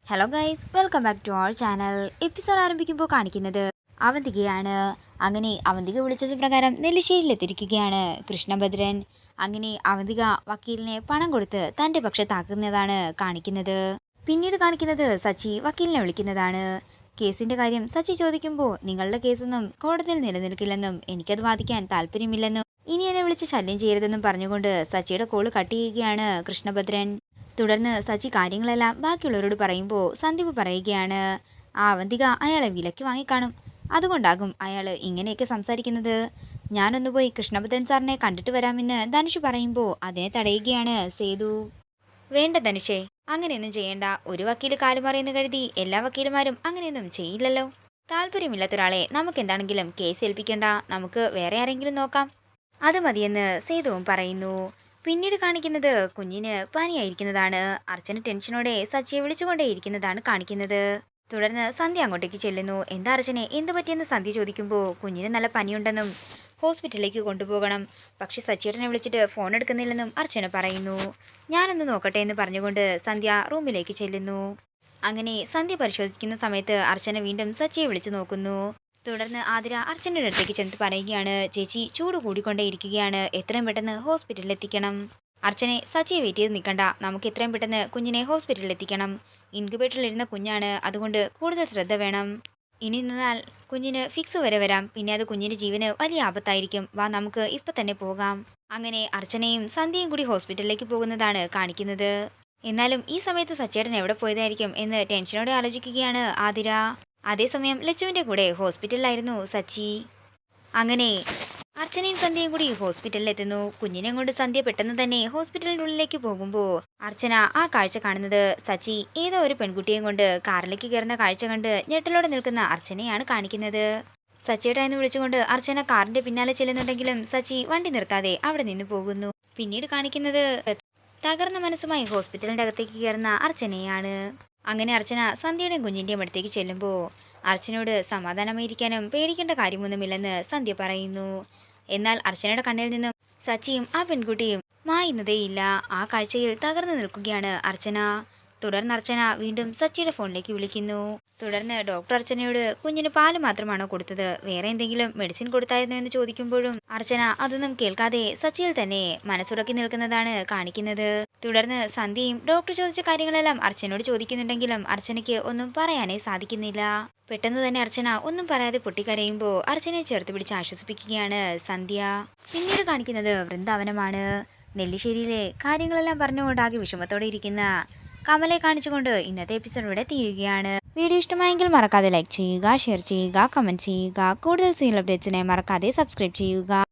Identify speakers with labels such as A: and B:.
A: Hello guys, welcome back to our channel. Episode ആരംഭിക്കുമ്പോൾ കാണിക്കുന്നത് അവന്തികയാണ്. അങ്ങനെ അവന്തിക വിളിച്ചത് പ്രകാരം നെല്ലിശ്ശേരിയിലെത്തിയിരിക്കുകയാണ് കൃഷ്ണഭദ്രൻ. അങ്ങനെ അവന്തിക വക്കീലിനെ പണം കൊടുത്ത് തൻ്റെ പക്ഷത്താക്കുന്നതാണ് കാണിക്കുന്നത്. പിന്നീട് കാണിക്കുന്നത് സച്ചി വക്കീലിനെ വിളിക്കുന്നതാണ്. കേസിൻ്റെ കാര്യം സച്ചി ചോദിക്കുമ്പോൾ നിങ്ങളുടെ കേസൊന്നും കോടതിയിൽ നിലനിൽക്കില്ലെന്നും എനിക്കത് വാദിക്കാൻ താല്പര്യമില്ലെന്നും ഇനി എന്നെ വിളിച്ച് ശല്യം ചെയ്യരുതെന്നും പറഞ്ഞുകൊണ്ട് സച്ചിയുടെ കോള് കട്ട് ചെയ്യുകയാണ് കൃഷ്ണഭദ്രൻ. തുടർന്ന് സച്ചി കാര്യങ്ങളെല്ലാം ബാക്കിയുള്ളവരോട് പറയുമ്പോൾ സന്ദീപ് പറയുകയാണ്, ആ അവന്തിക അയാളെ വിലക്ക് വാങ്ങിക്കാണും, അതുകൊണ്ടാകും അയാൾ ഇങ്ങനെയൊക്കെ സംസാരിക്കുന്നത്. ഞാനൊന്ന് പോയി കൃഷ്ണഭദ്രൻ സാറിനെ കണ്ടിട്ട് വരാമെന്ന് ധനുഷ് പറയുമ്പോൾ അതിനെ തടയുകയാണ് സേതു. വേണ്ട ധനുഷേ, അങ്ങനെയൊന്നും ചെയ്യേണ്ട. ഒരു വക്കീൽ കാലുമാറിയെന്ന് കരുതി എല്ലാ വക്കീലുമാരും അങ്ങനെയൊന്നും ചെയ്യില്ലല്ലോ. താല്പര്യമില്ലാത്ത ഒരാളെ നമുക്ക് എന്താണെങ്കിലും കേസ് ഏൽപ്പിക്കേണ്ട, നമുക്ക് വേറെ ആരെങ്കിലും നോക്കാം. അത് മതിയെന്ന് സേതുവും പറയുന്നു. പിന്നീട് കാണിക്കുന്നത് കുഞ്ഞിന് പനിയായിരിക്കുന്നതാണ്. അർച്ചന ടെൻഷനോടെ സച്ചിയെ വിളിച്ചുകൊണ്ടേയിരിക്കുന്നതാണ് കാണിക്കുന്നത്. തുടർന്ന് സന്ധ്യ അങ്ങോട്ടേക്ക് ചെല്ലുന്നു. എന്താ അർച്ചനെ, എന്ത് പറ്റിയെന്ന് സന്ധ്യ ചോദിക്കുമ്പോൾ കുഞ്ഞിന് നല്ല പനിയുണ്ടെന്നും ഹോസ്പിറ്റലിലേക്ക് കൊണ്ടുപോകണം, പക്ഷെ സച്ചിയേട്ടനെ വിളിച്ചിട്ട് ഫോൺ എടുക്കുന്നില്ലെന്നും അർച്ചന പറയുന്നു. ഞാനൊന്ന് നോക്കട്ടെ എന്ന് പറഞ്ഞുകൊണ്ട് സന്ധ്യ റൂമിലേക്ക് ചെല്ലുന്നു. അങ്ങനെ സന്ധ്യ പരിശോധിക്കുന്ന സമയത്ത് അർച്ചന വീണ്ടും സച്ചിയെ വിളിച്ചു നോക്കുന്നു. തുടർന്ന് ആതിര അർച്ചനയുടെ അടുത്തേക്ക് ചെന്ന് പറയുകയാണ്, ചേച്ചി ചൂട് കൂടിക്കൊണ്ടേയിരിക്കുകയാണ്, എത്രയും പെട്ടെന്ന് ഹോസ്പിറ്റലിൽ എത്തിക്കണം. അർച്ചനെ, സച്ചിയെ വെയിറ്റ് ചെയ്ത് നിൽക്കണ്ട, നമുക്ക് എത്രയും പെട്ടെന്ന് കുഞ്ഞിനെ ഹോസ്പിറ്റലിൽ എത്തിക്കണം. ഇൻക്യുബേറ്ററിൽ ഇരുന്ന കുഞ്ഞാണ്, അതുകൊണ്ട് കൂടുതൽ ശ്രദ്ധ വേണം. ഇനി നിന്നാൽ കുഞ്ഞിന് ഫിക്സ് വരെ വരാം, പിന്നെ അത് കുഞ്ഞിൻ്റെ ജീവന് വലിയ ആപത്തായിരിക്കും. വാ, നമുക്ക് ഇപ്പം തന്നെ പോകാം. അങ്ങനെ അർച്ചനയും സന്ധ്യയും കൂടി ഹോസ്പിറ്റലിലേക്ക് പോകുന്നതാണ് കാണിക്കുന്നത്. എന്നാലും ഈ സമയത്ത് സച്ചേട്ടൻ എവിടെ പോയതായിരിക്കും എന്ന് ടെൻഷനോടെ ആലോചിക്കുകയാണ് ആതിര. അതേസമയം ലച്ചുവിൻ്റെ കൂടെ ഹോസ്പിറ്റലിലായിരുന്നു സച്ചി. അങ്ങനെ അർച്ചനയും സന്ധ്യയും കൂടി ഹോസ്പിറ്റലിൽ എത്തുന്നു. കുഞ്ഞിനെ കൊണ്ട് സന്ധ്യ പെട്ടെന്ന് തന്നെ ഹോസ്പിറ്റലിനുള്ളിലേക്ക് പോകുമ്പോൾ അർച്ചന ആ കാഴ്ച കാണുന്നത് സച്ചി ഏതോ ഒരു പെൺകുട്ടിയെയും കൊണ്ട് കാറിലേക്ക് കയറുന്ന കാഴ്ച കണ്ട് ഞെട്ടലോടെ നിൽക്കുന്ന അർച്ചനയാണ് കാണിക്കുന്നത്. സച്ചിയേട്ടാ എന്ന് വിളിച്ചുകൊണ്ട് അർച്ചന കാറിന്റെ പിന്നാലെ ചെല്ലുന്നുണ്ടെങ്കിലും സച്ചി വണ്ടി നിർത്താതെ അവിടെ നിന്ന് പോകുന്നു. പിന്നീട് കാണിക്കുന്നത് തകർന്ന മനസ്സുമായി ഹോസ്പിറ്റലിന്റെ അകത്തേക്ക് കയറുന്ന അർച്ചനയാണ്. അങ്ങനെ അർച്ചന സന്ധ്യയുടെയും കുഞ്ഞിൻ്റെയും അടുത്തേക്ക് ചെല്ലുമ്പോൾ അർച്ചനയോട് സമാധാനമായിരിക്കാനും പേടിക്കേണ്ട കാര്യമൊന്നുമില്ലെന്ന് സന്ധ്യ പറയുന്നു. എന്നാൽ അർച്ചനയുടെ കണ്ണിൽ നിന്നും സച്ചിയും ആ പെൺകുട്ടിയും മായുന്നതേയില്ല. ആ കാഴ്ചയിൽ തകർന്നു നിൽക്കുകയാണ് അർച്ചന. തുടർന്ന് അർച്ചന വീണ്ടും സച്ചിയുടെ ഫോണിലേക്ക് വിളിക്കുന്നു. തുടർന്ന് ഡോക്ടർ അർച്ചനയോട് കുഞ്ഞിന് പാല് മാത്രമാണോ കൊടുത്തത്, വേറെ എന്തെങ്കിലും മെഡിസിൻ കൊടുത്തായിരുന്നു എന്ന് ചോദിക്കുമ്പോഴും അർച്ചന അതൊന്നും കേൾക്കാതെ സച്ചിയിൽ തന്നെ മനസ്സുടക്കി നിൽക്കുന്നതാണ് കാണിക്കുന്നത്. തുടർന്ന് സന്ധ്യയും ഡോക്ടർ ചോദിച്ച കാര്യങ്ങളെല്ലാം അർച്ചനയോട് ചോദിക്കുന്നുണ്ടെങ്കിലും അർച്ചനയ്ക്ക് ഒന്നും പറയാനേ സാധിക്കുന്നില്ല. പെട്ടെന്ന് തന്നെ അർച്ചന ഒന്നും പറയാതെ പൊട്ടിക്കരയുമ്പോൾ അർച്ചനയെ ചേർത്ത് പിടിച്ച് ആശ്വസിപ്പിക്കുകയാണ് സന്ധ്യ. പിന്നീട് കാണിക്കുന്നത് വൃന്ദാവനമാണ്. നെല്ലിശ്ശേരിയിലെ കാര്യങ്ങളെല്ലാം പറഞ്ഞുകൊണ്ടാകെ വിഷമത്തോടെ ഇരിക്കുന്ന കമലെ കാണിച്ചുകൊണ്ട് ഇന്നത്തെ എപ്പിസോഡ് ഇവിടെ തീരുകയാണ്. വീഡിയോ ഇഷ്ടമായെങ്കിൽ മറക്കാതെ ലൈക്ക് ചെയ്യുക, ഷെയർ ചെയ്യുക, കമൻറ്റ് ചെയ്യുക. കൂടുതൽ സീരിയൽ അപ്ഡേറ്റ്സിനെ മറക്കാതെ സബ്സ്ക്രൈബ് ചെയ്യുക.